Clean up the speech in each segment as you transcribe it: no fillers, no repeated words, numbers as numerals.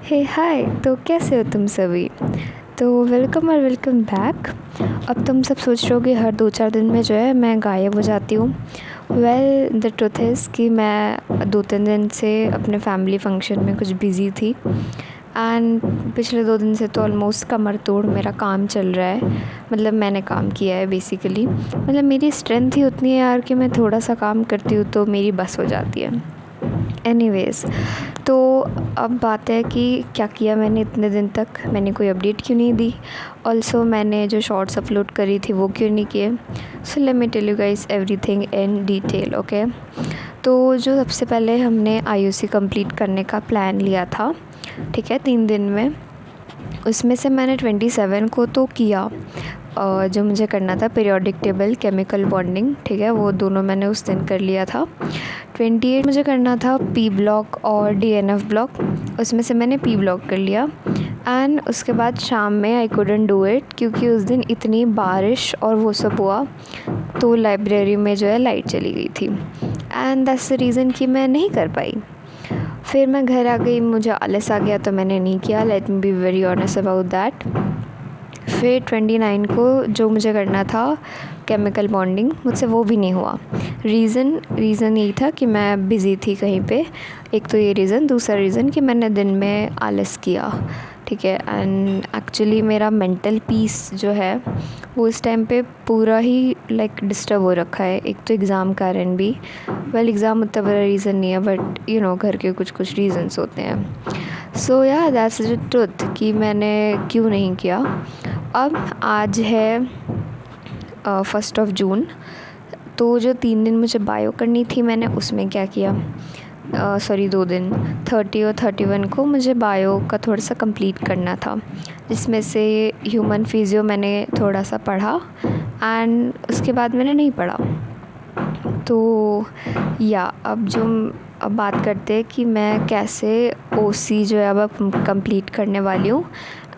हे हाय। तो कैसे हो तुम सभी। तो वेलकम और वेलकम बैक। अब तुम सब सोच रहे हो कि हर 2-4 दिन में जो है मैं गायब हो जाती हूँ। वेल द ट्रुथ इज़ कि मैं 2-3 दिन से अपने फैमिली फंक्शन में कुछ बिज़ी थी एंड पिछले 2 दिन से तो ऑलमोस्ट कमर तोड़ मेरा काम चल रहा है। मतलब मैंने काम किया है बेसिकली। मतलब मेरी स्ट्रेंथ ही उतनी है यार कि मैं थोड़ा सा काम करती हूँ तो मेरी बस हो जाती है। एनीवेज़, तो अब बात है कि क्या किया मैंने इतने दिन तक, मैंने कोई अपडेट क्यों नहीं दी। ऑल्सो मैंने जो शॉर्ट्स अपलोड करी थी वो क्यों नहीं किए। So let me tell you guys everything in detail, okay. तो जो सबसे पहले हमने आईयूसी कंप्लीट करने का प्लान लिया था, ठीक है, 3 दिन में, उसमें से मैंने 27 को तो किया। जो मुझे करना था पीरियोडिक टेबल, केमिकल बॉन्डिंग, ठीक है, वो दोनों मैंने उस दिन कर लिया था। 28 मुझे करना था पी ब्लॉक और डीएनएफ ब्लॉक, उसमें से मैंने पी ब्लॉक कर लिया। एंड उसके बाद शाम में आई कुडंट डू इट क्योंकि उस दिन इतनी बारिश और वो सब हुआ तो लाइब्रेरी में जो है लाइट चली गई थी एंड दैट्स द रीज़न कि मैं नहीं कर पाई। फिर मैं घर आ गई, मुझे आलस आ गया तो मैंने नहीं किया। Let me be very honest about that. फिर 29 को जो मुझे करना था केमिकल बॉन्डिंग, मुझसे वो भी नहीं हुआ। रीज़न यही था कि मैं बिज़ी थी कहीं पे। एक तो ये रीज़न, दूसरा रीज़न कि मैंने दिन में आलस किया, ठीक है। एंड एक्चुअली मेरा मेंटल पीस जो है वो इस टाइम पे पूरा ही डिस्टर्ब हो रखा है। एक तो एग्ज़ाम कारण भी, वेल एग्ज़ाम उतना बड़ा रीज़न नहीं है बट यू नो घर के कुछ रीज़न्स होते हैं। सो या दैट्स द ट्रुथ कि मैंने क्यों नहीं किया। अब आज है 1 जून। तो जो 3 दिन मुझे बायो करनी थी मैंने उसमें क्या किया, 2 दिन, 30 और 31 को मुझे बायो का थोड़ा सा कंप्लीट करना था, जिसमें से ह्यूमन फिजियो मैंने थोड़ा सा पढ़ा एंड उसके बाद मैंने नहीं पढ़ा। तो या अब बात करते हैं कि मैं कैसे ओसी जो है अब कंप्लीट करने वाली हूँ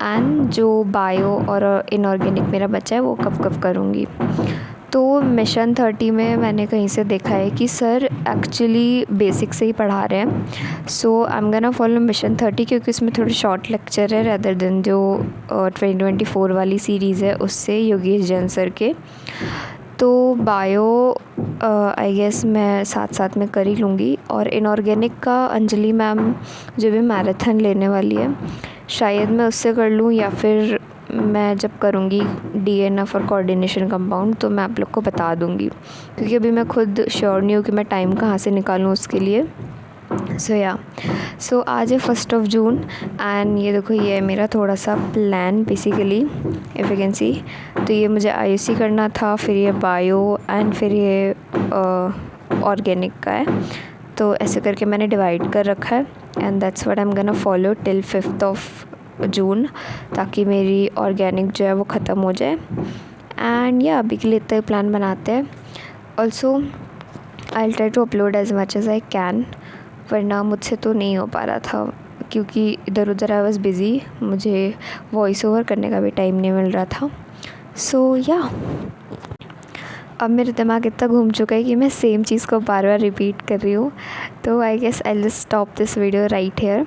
एंड जो बायो और इनऑर्गेनिक मेरा बचा है वो कब करूँगी। तो मिशन 30 में मैंने कहीं से देखा है कि सर एक्चुअली बेसिक से ही पढ़ा रहे हैं। So I am gonna follow mission 30 क्योंकि इसमें थोड़े शॉर्ट लेक्चर है रैदर देन जो 2024 वाली सीरीज़ है उससे, योगेश जैन सर के। तो बायो आई गेस मैं साथ में कर ही लूँगी। और इनऑर्गेनिक का अंजलि मैम जो भी मैराथन लेने वाली है, शायद मैं उससे कर लूँ या फिर मैं जब करूँगी डीएनएफ और कोऑर्डिनेशन कंपाउंड तो मैं आप लोग को बता दूँगी, क्योंकि अभी मैं खुद श्योर नहीं हूँ कि मैं टाइम कहाँ से निकालूँ उसके लिए। सो आज है 1 जून एंड ये देखो, ये है मेरा थोड़ा सा plan basically, if you can see. तो ये मुझे आईयूसी करना था, फिर ये बायो एंड फिर ये ऑर्गेनिक का है। तो ऐसे करके मैंने डिवाइड कर रखा है and that's what I am gonna follow till 5 जून, ताकि मेरी ऑर्गेनिक जो है वो ख़त्म हो जाए। एंड या अभी के लिए इतना ही प्लान बनाते हैं। Also I will try to upload as much as I can, वरना मुझसे तो नहीं हो पा रहा था क्योंकि इधर उधर आई वॉज़ बिज़ी, मुझे वॉइस ओवर करने का भी टाइम नहीं मिल रहा था। सो या अब मेरा दिमाग इतना घूम चुका है कि मैं सेम चीज़ को बार बार रिपीट कर रही हूँ। तो I guess I just stop this video right here.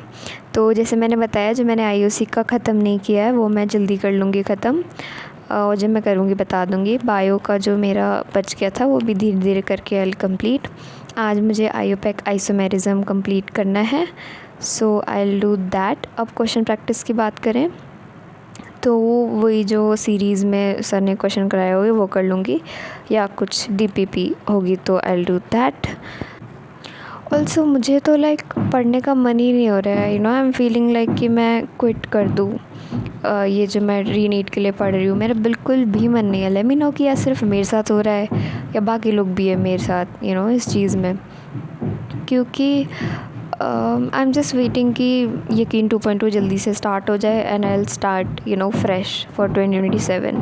तो जैसे मैंने बताया, जो मैंने आईयूसी का ख़त्म नहीं किया है वो मैं जल्दी कर लूँगी ख़त्म, और जब मैं करूँगी बता दूँगी। बायो का जो मेरा बच गया था वो भी धीरे धीरे करके आई कंप्लीट। आज मुझे आईयूपैक आइसोमेरिज्म कंप्लीट करना है, सो आई विल डू दैट। अब क्वेश्चन प्रैक्टिस की बात करें तो वही जो सीरीज़ में सर ने क्वेश्चन कराए होंगे वो कर लूँगी, या कुछ डीपीपी होगी तो I will do that. Also मुझे तो पढ़ने का मन ही नहीं हो रहा है, you know, I am feeling कि मैं क्विट कर दूँ। ये जो मैं रीनीट के लिए पढ़ रही हूँ, मेरा बिल्कुल भी मन नहीं है। लेट मी नो कि या सिर्फ मेरे साथ हो रहा है या बाकी लोग भी है मेरे साथ, यू नो, इस चीज़ में। क्योंकि आई एम जस्ट वेटिंग कि यकीन 2.2 जल्दी से स्टार्ट हो जाए and I will start you know fresh for 2027।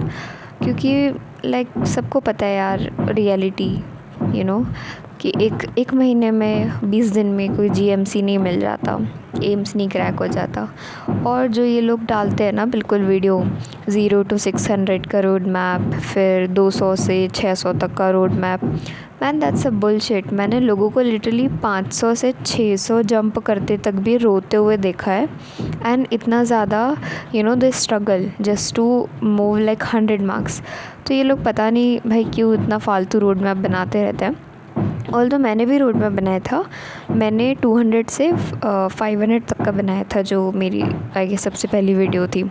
क्योंकि सबको पता है यार रियलिटी, यू नो, कि एक महीने में 20 दिन में कोई जीएमसी नहीं मिल जाता, एम्स नहीं क्रैक हो जाता। और जो ये लोग डालते हैं ना बिल्कुल वीडियो 0 to 600 का रोड मैप, फिर 200 से 600 तक का road map, man that's a bullshit. मैंने लोगों को लिटरली 500 से 600 जंप करते तक भी रोते हुए देखा है एंड इतना ज़्यादा they struggle just to move like 100 marks. तो ये लोग पता नहीं भाई क्यों इतना फालतू रोड मैप बनाते रहते हैं। ऑल्दो मैंने भी रोड मैप बनाया था, मैंने 200 से 500 तक का बनाया था, जो मेरी आई गेस सबसे पहली वीडियो थी।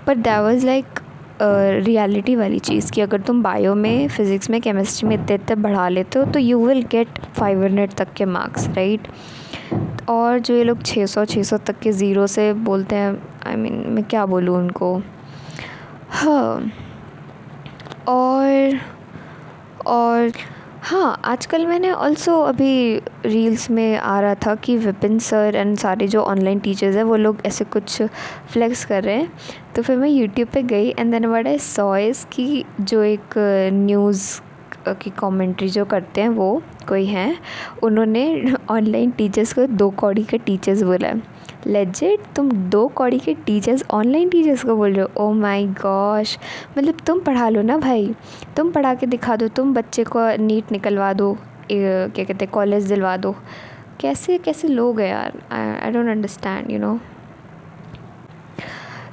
But that was like reality वाली चीज़ कि अगर तुम बायो में, फिज़िक्स में, केमिस्ट्री में इतने इतने बढ़ा लेते हो तो यू विल गेट 500 तक के मार्क्स, राइट। और जो ये लोग 600 तक के ज़ीरो से बोलते हैं, आई मीन मैं क्या बोलूँ उनको। हाँ, और हाँ, आजकल मैंने ऑल्सो अभी रील्स में आ रहा था कि विपिन सर एंड सारे जो ऑनलाइन टीचर्स हैं वो लोग ऐसे कुछ फ्लेक्स कर रहे हैं। तो फिर मैं यूट्यूब पे गई and then what I saw is कि जो एक न्यूज़ की कमेंट्री जो करते हैं वो कोई हैं, उन्होंने ऑनलाइन टीचर्स को 2 कौड़ी के टीचर्स बोला है। लेजिट, तुम 2 कौड़ी के टीचर्स ऑनलाइन टीचर्स को बोल रहे हो? ओ माय गॉश, मतलब तुम पढ़ा लो ना भाई, तुम पढ़ा के दिखा दो, तुम बच्चे को नीट निकलवा दो, क्या कहते हैं, कॉलेज दिलवा दो। कैसे कैसे लोग हैं यार, आई डोंट अंडरस्टैंड।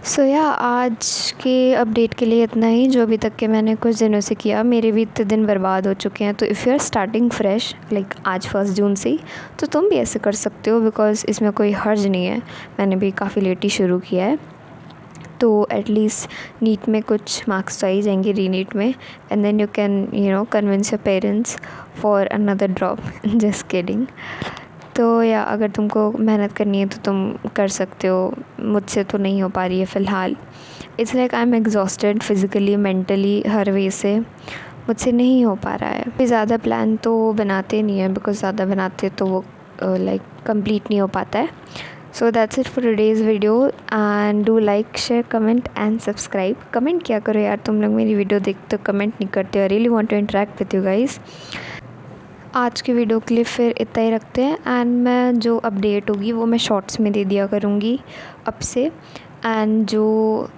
सो या आज के अपडेट के लिए इतना ही, जो अभी तक के मैंने कुछ दिनों से किया। मेरे भी इतने दिन बर्बाद हो चुके हैं। तो if you are starting fresh like आज 1 जून से ही, तो तुम भी ऐसे कर सकते हो, बिकॉज़ इसमें कोई हर्ज नहीं है। मैंने भी काफ़ी लेट ही शुरू किया है, तो एटलीस्ट नीट में कुछ मार्क्स तो आ ही जाएंगे, रीनीट में, and then you can convince your parents for another drop. Just kidding. तो या अगर तुमको मेहनत करनी है तो तुम कर सकते हो, मुझसे तो नहीं हो पा रही है फ़िलहाल। It's like I am exhausted physically, mentally, हर वे से मुझसे नहीं हो पा रहा है। फिर ज़्यादा प्लान तो बनाते नहीं है, बिकॉज़ ज़्यादा बनाते तो वो लाइक कंप्लीट नहीं हो पाता है। So that's it for today's video, and do like, share, comment and subscribe. Comment क्या करो यार, तुम लोग मेरी वीडियो देखते हो कमेंट नहीं करते हो। I really want to interact with you guys. आज की वीडियो के लिए फिर इतना ही रखते हैं, एंड मैं जो अपडेट होगी वो मैं शॉर्ट्स में दे दिया करूँगी अब से। एंड जो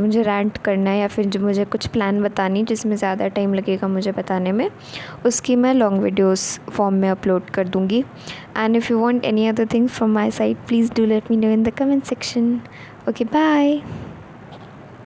मुझे रैंट करना है या फिर जो मुझे कुछ प्लान बतानी जिसमें ज़्यादा टाइम लगेगा मुझे बताने में, उसकी मैं लॉन्ग वीडियोस फॉर्म में अपलोड कर दूँगी। And if you want any other thing from my side, please do let me know in the comment section. Okay, bye.